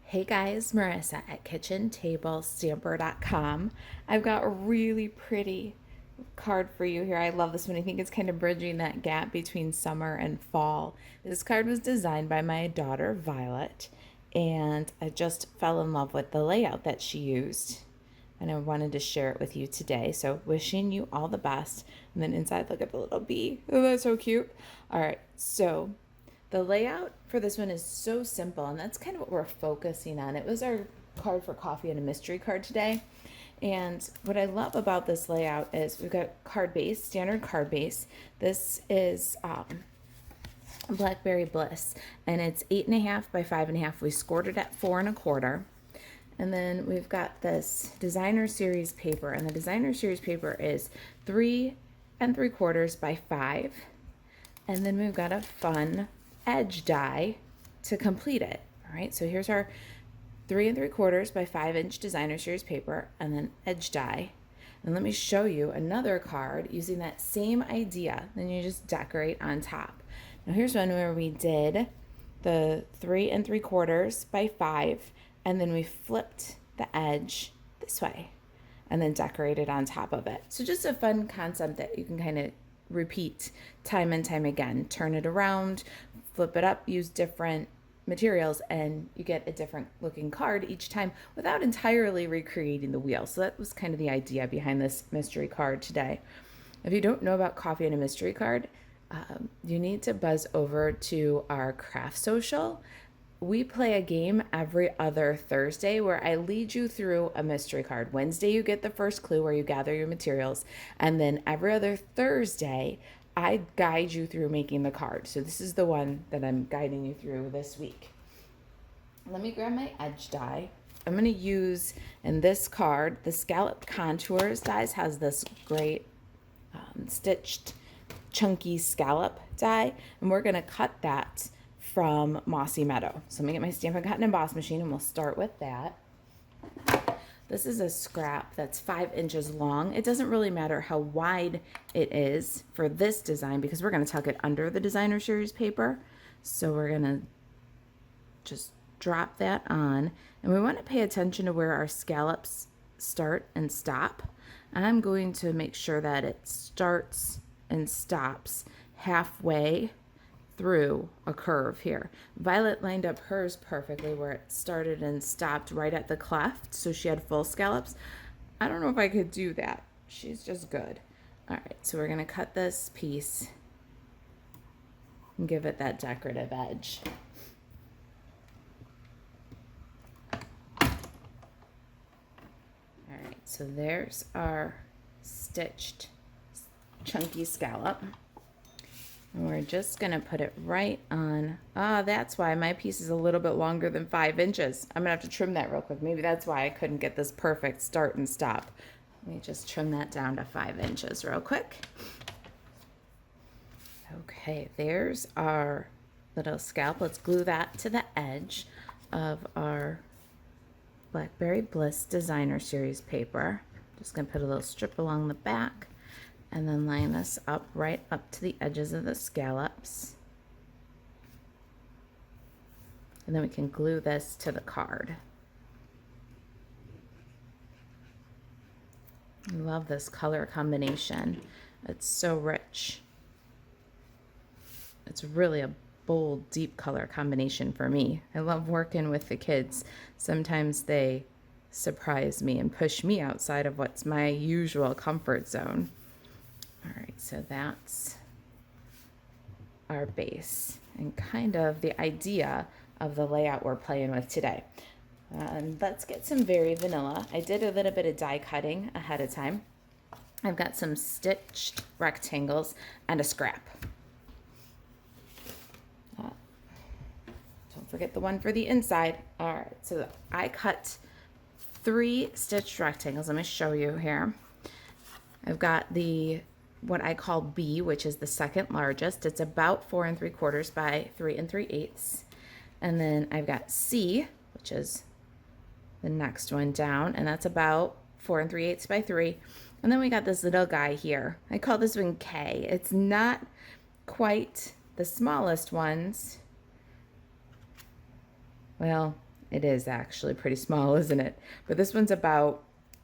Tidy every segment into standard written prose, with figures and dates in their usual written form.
Hey guys, Marissa at kitchentablestamper.com. I've got a really pretty card for you here. I love this one. I think it's kind of bridging that gap between summer and fall. This card was designed by my daughter, Violet, and I just fell in love with the layout that she used. And I wanted to share it with you today. So, wishing you all the best. And then inside, look at the little bee. Oh, that's so cute. All right, so the layout for this one is so simple, and that's kind of what we're focusing on. It was our card for coffee and a mystery card today. And what I love about this layout is we've got card base, standard card base. This is Blackberry Bliss, and it's 8.5 by 5.5. We scored it at 4.25. And then we've got this designer series paper, and the designer series paper is 3 3/4 by 5. And then we've got a fun edge die to complete it. All right, so here's our 3 3/4 by 5-inch designer series paper, and then edge die. And let me show you another card using that same idea. Then you just decorate on top. Now here's one where we did the 3 3/4 by 5, and then we flipped the edge this way and then decorated on top of it. So just a fun concept that you can kind of repeat time and time again. Turn it around, flip it up, use different materials, and you get a different looking card each time without entirely recreating the wheel. So that was kind of the idea behind this mystery card today. If you don't know about coffee and a mystery card, you need to buzz over to our craft social. We play a game every other Thursday where I lead you through a mystery card. Wednesday, you get the first clue where you gather your materials. And then every other Thursday, I guide you through making the card. So this is the one that I'm guiding you through this week. Let me grab my edge die. I'm going to use, in this card, the Scallop Contours dies has this great stitched chunky scallop die. And we're going to cut that from Mossy Meadow. So let me get my Stampin' Cotton Emboss machine, and we'll start with that. This is a scrap that's 5 inches long. It doesn't really matter how wide it is for this design because we're going to tuck it under the designer series paper. So we're going to just drop that on, and we want to pay attention to where our scallops start and stop. And I'm going to make sure that it starts and stops halfway through a curve here. Violet lined up hers perfectly where it started and stopped right at the cleft, so she had full scallops. I don't know if I could do that. She's just good. All right, so we're gonna cut this piece and give it that decorative edge. All right, so there's our stitched chunky scallop. And we're just gonna put it right on. That's why my piece is a little bit longer than 5 inches. I'm gonna have to trim that real quick. Maybe that's why I couldn't get this perfect start and stop. Let me just trim that down to 5 inches real quick. Okay, there's our little scalp. Let's glue that to the edge of our Blackberry Bliss Designer Series paper. Just gonna put a little strip along the back, and then line this up right up to the edges of the scallops. And then we can glue this to the card. I love this color combination. It's so rich. It's really a bold, deep color combination for me. I love working with the kids. Sometimes they surprise me and push me outside of what's my usual comfort zone. All right, so that's our base and kind of the idea of the layout we're playing with today. Let's get some very vanilla. I did a little bit of die cutting ahead of time. I've got some stitched rectangles and a scrap. Don't forget the one for the inside. All right, so I cut 3 stitched rectangles. Let me show you here. I've got the what I call B, which is the second largest. It's about 4 3/4 by 3 3/8. And then I've got C, which is the next one down, and that's about 4 3/8 by 3. And then we got this little guy here. I call this one K. It's not quite the smallest ones. Well, It is actually pretty small, isn't it? But this one's about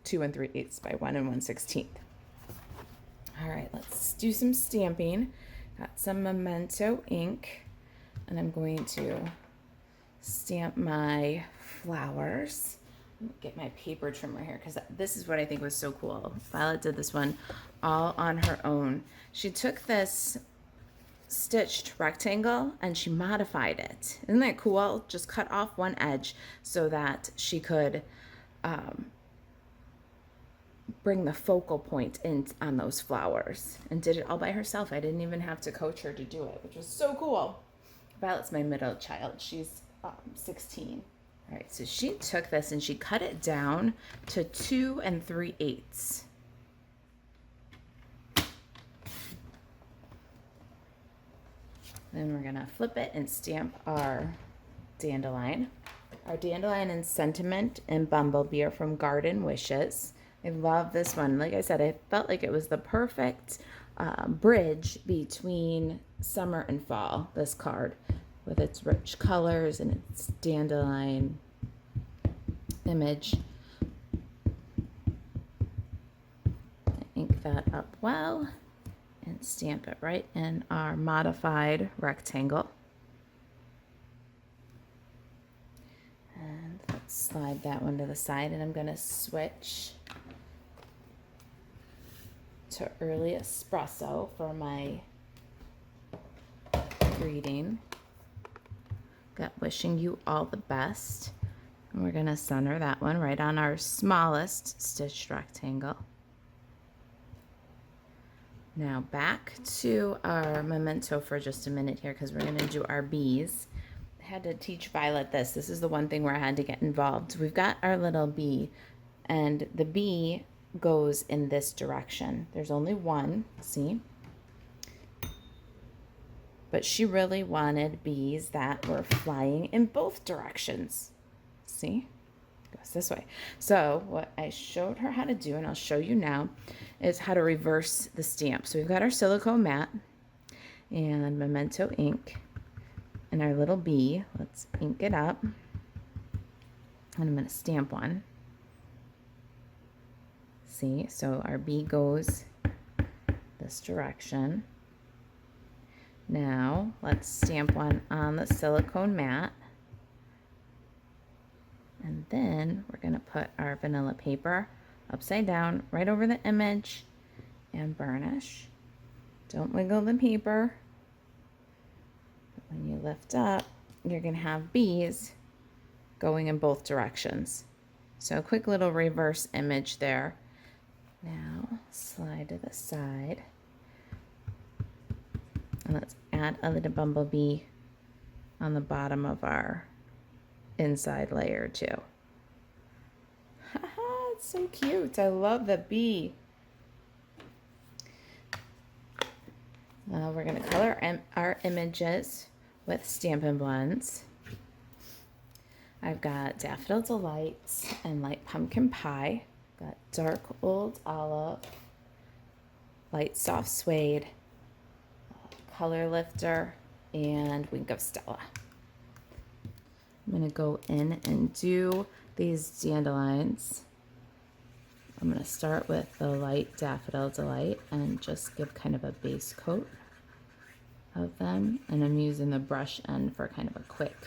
2 3/8 by 1 1/16. All right, let's do some stamping. Got some Memento ink, and I'm going to stamp my flowers. Get my paper trimmer here because this is what I think was so cool. Violet did this one all on her own. She took this stitched rectangle and she modified it. Isn't that cool? Just cut off one edge so that she could bring the focal point in on those flowers, and did it all by herself. I didn't even have to coach her to do it, which was so cool. Violet's my middle child. She's 16. All right, so she took this and she cut it down to 2 3/8. Then we're gonna flip it and stamp our dandelion. Our dandelion and sentiment and bumblebee are from Garden Wishes. I love this one. Like I said, I felt like it was the perfect bridge between summer and fall, this card, with its rich colors and its dandelion image. Ink that up well and stamp it right in our modified rectangle. And let's slide that one to the side, and I'm going to switch to early espresso for my greeting. Got wishing you all the best. And we're going to center that one right on our smallest stitched rectangle. Now back to our memento for just a minute here because we're going to do our bees. I had to teach Violet this. This is the one thing where I had to get involved. We've got our little bee, and the bee goes in this direction. There's only one, see? But she really wanted bees that were flying in both directions. See? Goes this way. So what I showed her how to do, and I'll show you now, is how to reverse the stamp. So we've got our silicone mat and memento ink and our little bee. Let's ink it up. And I'm going to stamp one. See, so our bee goes this direction. Now let's stamp one on the silicone mat. And then we're going to put our vanilla paper upside down right over the image and burnish. Don't wiggle the paper. When you lift up, you're going to have bees going in both directions. So a quick little reverse image there. Now slide to the side. And let's add a little bumblebee on the bottom of our inside layer too. Haha, it's so cute. I love the bee. Now we're going to color our images with Stampin' Blends. I've got Daffodil Delights and Light Pumpkin Pie. Got Dark Old Olive, Light Soft Suede, Color Lifter, and Wink of Stella. I'm going to go in and do these dandelions. I'm going to start with the light Daffodil Delight and just give kind of a base coat of them. And I'm using the brush end for kind of a quick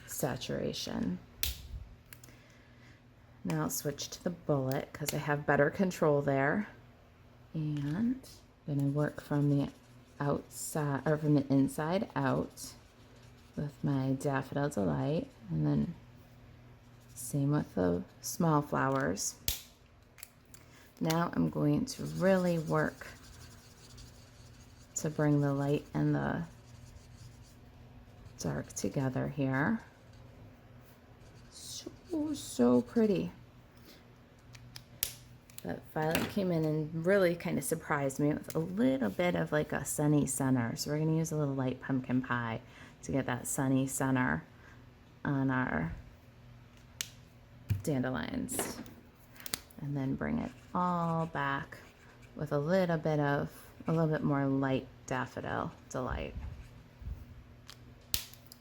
saturation. Now I'll switch to the bullet because I have better control there. And I'm going to work from the outside, or from the inside out with my Daffodil Delight, and then same with the small flowers. Now I'm going to really work to bring the light and the dark together here. So pretty. But Violet came in and really kind of surprised me with a little bit of like a sunny center. So we're going to use a little light pumpkin pie to get that sunny center on our dandelions. And then bring it all back with a little bit more light Daffodil Delight.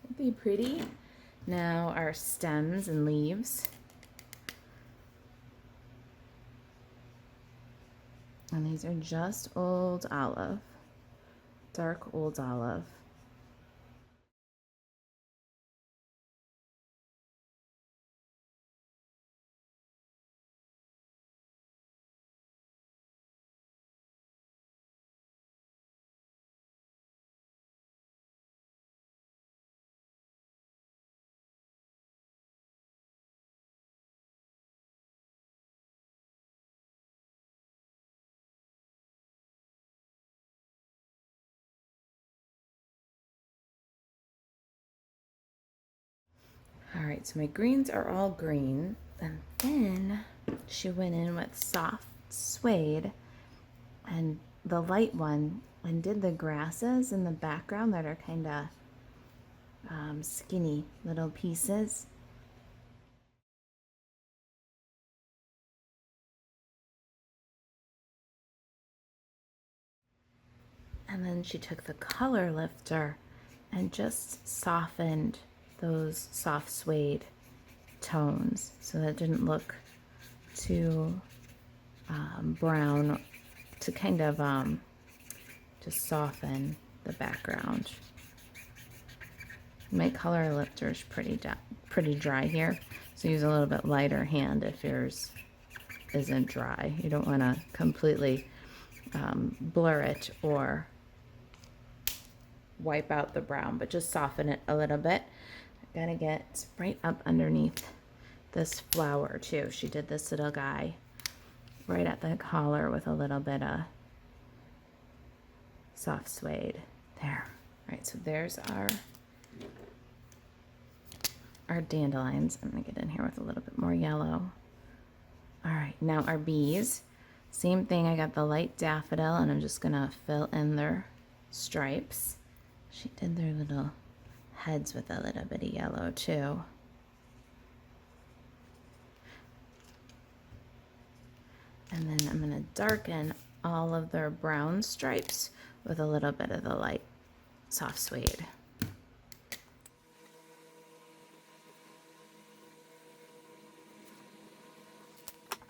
Isn't they pretty? Now our stems and leaves. And these are just old olive, dark old olive. All right, so my greens are all green. And then she went in with soft suede and the light one and did the grasses in the background that are kind of skinny little pieces. And then she took the color lifter and just softened those soft suede tones so that it didn't look too brown, to kind of just soften the background. My color lifter is pretty dry here, so use a little bit lighter hand if yours isn't dry. You don't want to completely blur it or wipe out the brown, but just soften it a little bit. I'm gonna get right up underneath this flower too. She did this little guy right at the collar with a little bit of soft suede there. All right, so there's our dandelions. I'm gonna get in here with a little bit more yellow. All right, now our bees. Same thing, I got the light daffodil and I'm just gonna fill in their stripes. She did their little heads with a little bit of yellow too. And then I'm gonna darken all of their brown stripes with a little bit of the light soft suede.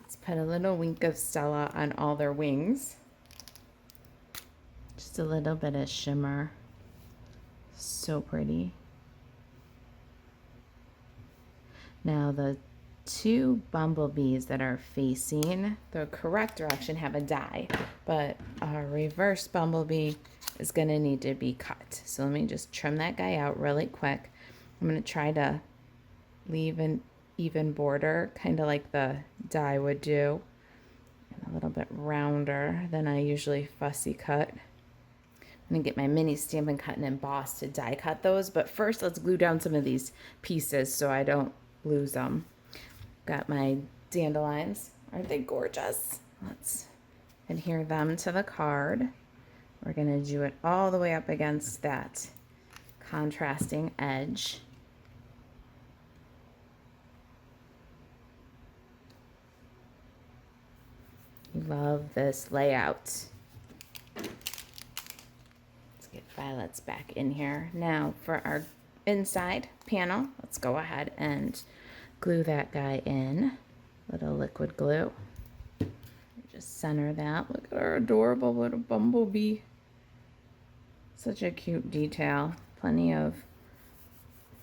Let's put a little wink of Stella on all their wings. Just a little bit of shimmer. So pretty. Now the two bumblebees that are facing the correct direction have a die, but our reverse bumblebee is going to need to be cut. So let me just trim that guy out really quick. I'm going to try to leave an even border, kind of like the die would do, and a little bit rounder than I usually fussy cut. I'm gonna get my mini Stampin' Cut and Emboss to die cut those, but first let's glue down some of these pieces so I don't lose them. Got my dandelions. Aren't they gorgeous? Let's adhere them to the card. We're gonna do it all the way up against that contrasting edge. Love this layout. Get violets back in here. Now for our inside panel, let's go ahead and glue that guy in. Little liquid glue. Just center that. Look at our adorable little bumblebee. Such a cute detail. Plenty of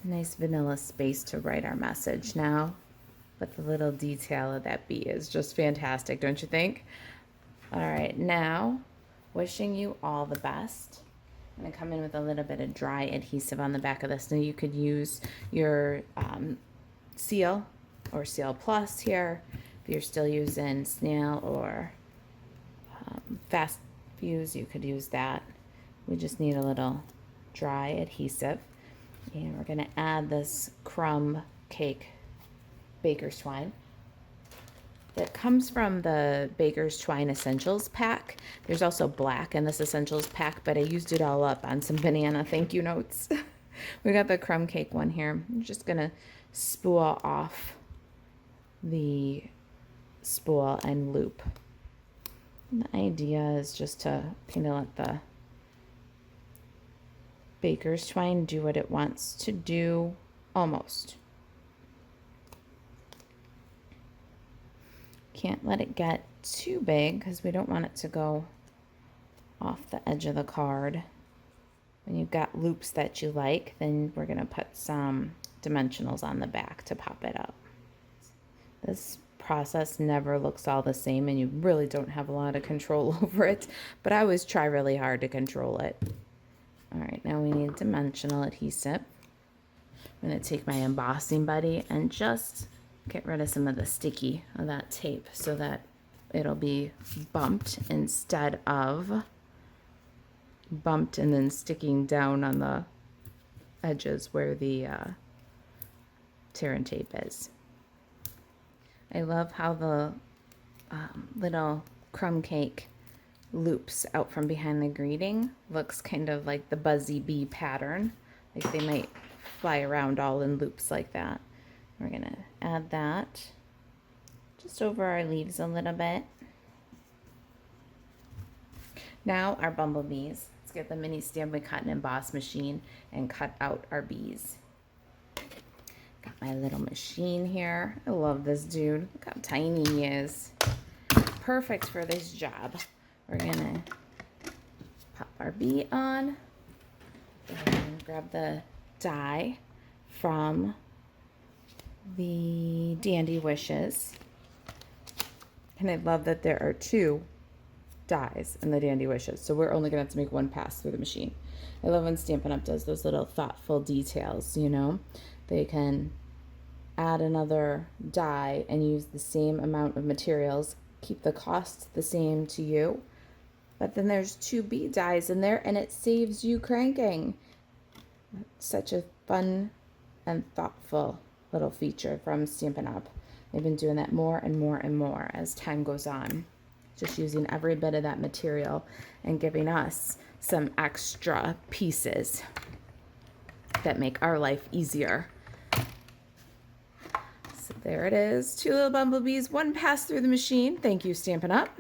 nice vanilla space to write our message now. But the little detail of that bee is just fantastic, don't you think? All right, now wishing you all the best. I'm going to come in with a little bit of dry adhesive on the back of this. Now you could use your Seal or Seal Plus here if you're still using snail or fast fuse. You could use that. We just need a little dry adhesive, and we're going to add this crumb cake baker's twine that comes from the Baker's Twine Essentials pack. There's also black in this Essentials pack, but I used it all up on some banana thank you notes. We got the crumb cake one here. I'm just gonna spool off the spool and loop. And the idea is just to kind of let the Baker's Twine do what it wants to do almost. Can't let it get too big because we don't want it to go off the edge of the card. When you've got loops that you like, then we're going to put some dimensionals on the back to pop it up. This process never looks all the same and you really don't have a lot of control over it, but I always try really hard to control it. All right, now we need dimensional adhesive. I'm going to take my embossing buddy and just get rid of some of the sticky of that tape so that it'll be bumped instead of bumped and then sticking down on the edges where the tear and tape is. I love how the little crumb cake loops out from behind the greeting. Looks kind of like the buzzy bee pattern. Like they might fly around all in loops like that. We're gonna add that just over our leaves a little bit. Now our bumblebees. Let's get the mini Stampin' Cut and Emboss machine and cut out our bees. Got my little machine here. I love this dude. Look how tiny he is. Perfect for this job. We're gonna pop our bee on and grab the die from the Dandy Wishes. And I love that there are 2 dies in the Dandy Wishes, so we're only gonna have to make 1 pass through the machine. I love when Stampin' Up does those little thoughtful details, you know. They can add another die and use the same amount of materials, keep the cost the same to you, but then there's 2 bee dies in there and it saves you cranking. Such a fun and thoughtful little feature from Stampin' Up. They've been doing that more and more and more as time goes on. Just using every bit of that material and giving us some extra pieces that make our life easier. So there it is. 2 little bumblebees, 1 pass through the machine. Thank you, Stampin' Up.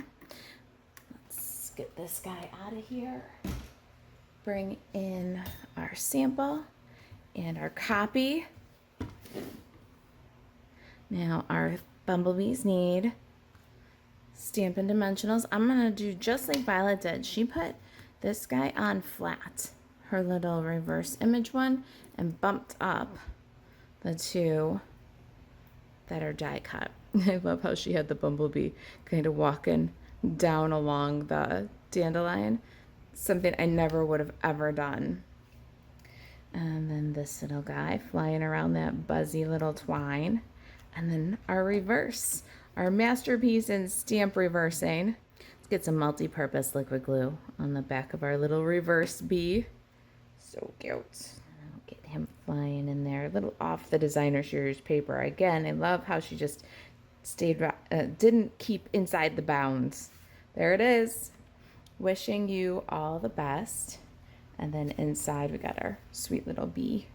Let's get this guy out of here. Bring in our sample and our copy. Now our bumblebees need Stampin' Dimensionals. I'm going to do just like Violet did. She put this guy on flat, her little reverse image one, and bumped up the 2 that are die cut. I love how she had the bumblebee kind of walking down along the dandelion. Something I never would have ever done. And then this little guy flying around that buzzy little twine. And then our reverse, our masterpiece in stamp reversing. Let's get some multi-purpose liquid glue on the back of our little reverse bee. So cute. I'll get him flying in there, a little off the designer series paper. Again, I love how she just stayed, didn't keep inside the bounds. There it is. Wishing you all the best. And then inside we got our sweet little bee.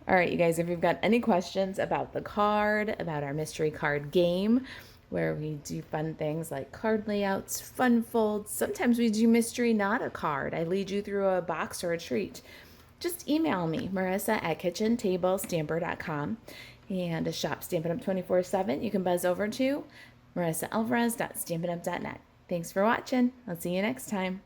All right, you guys, if you've got any questions about the card, about our mystery card game, where we do fun things like card layouts, fun folds, sometimes we do mystery, not a card. I lead you through a box or a treat. Just email me, marissa@kitchentablestamper.com, and to shop Stampin' Up 24/7, you can buzz over to marisaalvarez.stampinup.net. Thanks for watching. I'll see you next time.